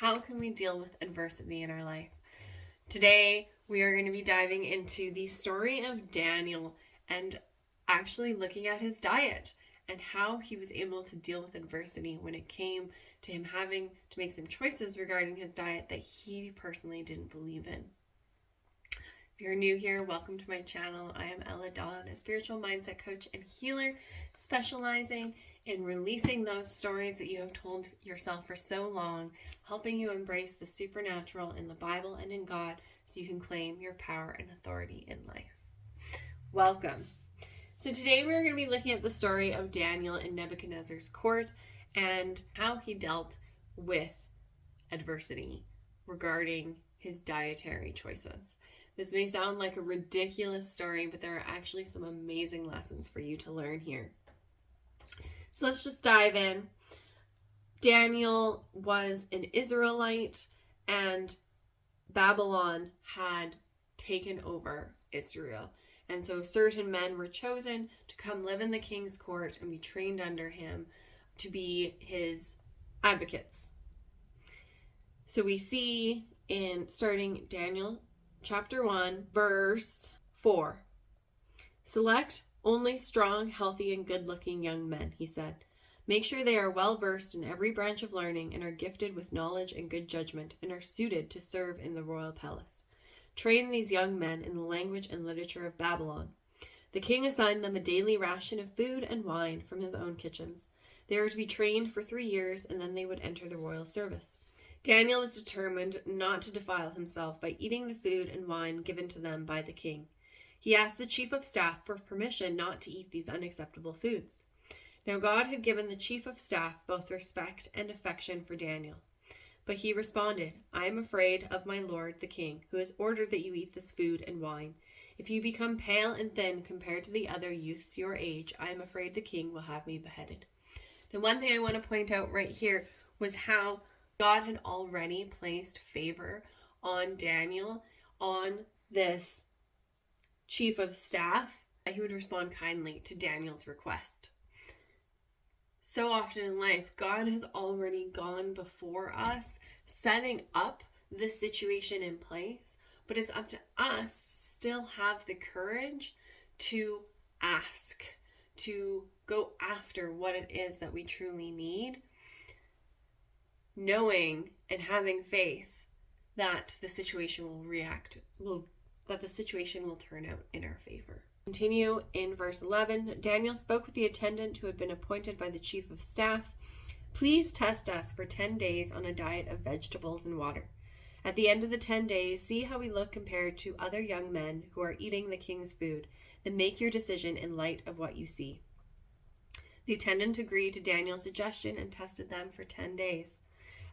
How can we deal with adversity in our life? Today, we are going to be diving into the story of Daniel and actually looking at his diet and how he was able to deal with adversity when it came to him having to make some choices regarding his diet that he personally didn't believe in. If you're new here, welcome to my channel. I am Ella Dawn, a spiritual mindset coach and healer, specializing in releasing those stories that you have told yourself for so long, helping you embrace the supernatural in the Bible and in God so you can claim your power and authority in life. Welcome. So today we're going to be looking at the story of Daniel in Nebuchadnezzar's court and how he dealt with adversity regarding his dietary choices. This may sound like a ridiculous story, but there are actually some amazing lessons for you to learn here. So let's just dive in. Daniel was an Israelite, and Babylon had taken over Israel. And so certain men were chosen to come live in the king's court and be trained under him to be his advocates. So we see in starting Daniel Chapter 1, verse 4. Select only strong, healthy, and good-looking young men, he said. Make sure they are well-versed in every branch of learning and are gifted with knowledge and good judgment and are suited to serve in the royal palace. Train these young men in the language and literature of Babylon. The king assigned them a daily ration of food and wine from his own kitchens. They were to be trained for 3 years, and then they would enter the royal service. Daniel was determined not to defile himself by eating the food and wine given to them by the king. He asked the chief of staff for permission not to eat these unacceptable foods. Now God had given the chief of staff both respect and affection for Daniel. But he responded, I am afraid of my lord the king, who has ordered that you eat this food and wine. If you become pale and thin compared to the other youths your age, I am afraid the king will have me beheaded. Now one thing I want to point out right here was how God had already placed favor on Daniel, on this chief of staff. He would respond kindly to Daniel's request. So often in life, God has already gone before us, setting up the situation in place, but it's up to us to still have the courage to ask, to go after what it is that we truly need, knowing and having faith that the situation that the situation will turn out in our favor. Continue in verse 11. Daniel spoke with the attendant who had been appointed by the chief of staff. Please test us for 10 days on a diet of vegetables and water. At the end of the 10 days, see how we look compared to other young men who are eating the king's food, then make your decision in light of what you see. The attendant agreed to Daniel's suggestion and tested them for 10 days.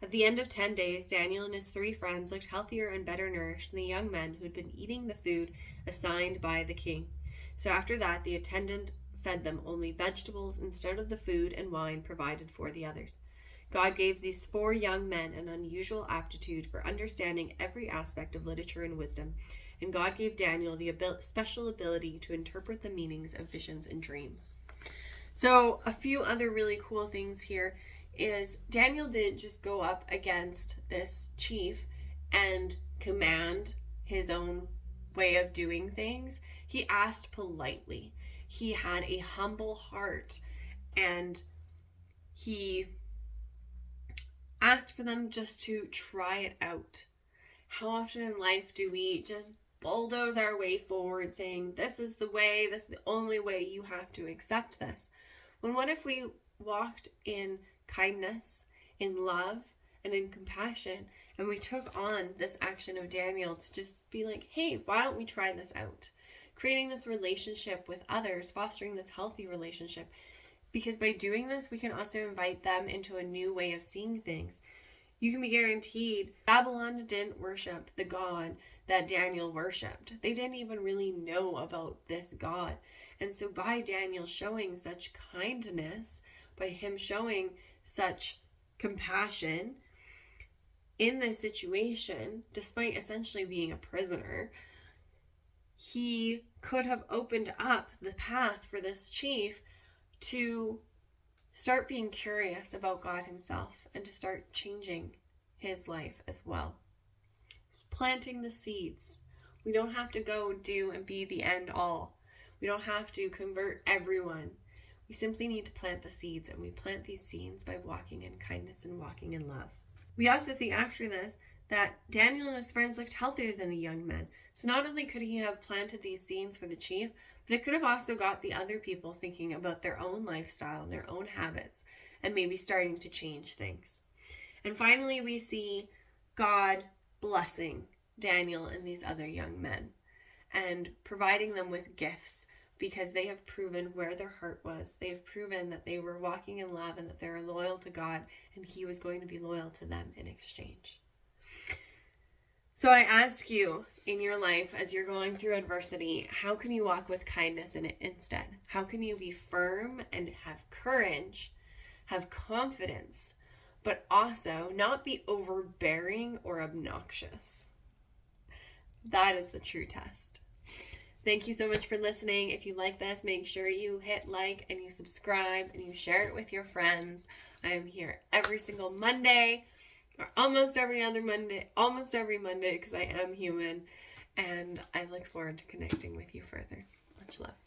At the end of 10 days, Daniel and his 3 friends looked healthier and better nourished than the young men who had been eating the food assigned by the king. So after that, the attendant fed them only vegetables instead of the food and wine provided for the others. God gave these 4 young men an unusual aptitude for understanding every aspect of literature and wisdom, and God gave Daniel the special ability to interpret the meanings of visions and dreams. So a few other really cool things here is Daniel didn't just go up against this chief and command his own way of doing things. He asked politely. He had a humble heart, and he asked for them just to try it out. How often in life do we just bulldoze our way forward saying, this is the way, this is the only way, you have to accept this? When what if we walked in kindness, in love, and in compassion, and we took on this action of Daniel to just be like, hey, why don't we try this out? Creating this relationship with others, fostering this healthy relationship. Because by doing this, we can also invite them into a new way of seeing things. You can be guaranteed Babylon didn't worship the God that Daniel worshipped. They didn't even really know about this God. And so by Daniel showing such kindness, by him showing such compassion in this situation, despite essentially being a prisoner, he could have opened up the path for this chief to start being curious about God himself and to start changing his life as well. Planting the seeds. We don't have to go do and be the end all. We don't have to convert everyone. We simply need to plant the seeds, and we plant these seeds by walking in kindness and walking in love. We also see after this that Daniel and his friends looked healthier than the young men. So not only could he have planted these seeds for the chief, but it could have also got the other people thinking about their own lifestyle, their own habits, and maybe starting to change things. And finally, we see God blessing Daniel and these other young men and providing them with gifts, because they have proven where their heart was. They have proven that they were walking in love and that they were loyal to God, and he was going to be loyal to them in exchange. So I ask you, in your life, as you're going through adversity, how can you walk with kindness in it instead? How can you be firm and have courage, have confidence, but also not be overbearing or obnoxious? That is the true test. Thank you so much for listening. If you like this, make sure you hit like and you subscribe and you share it with your friends. I am here every single Monday, or almost every Monday, because I am human, and I look forward to connecting with you further. Much love.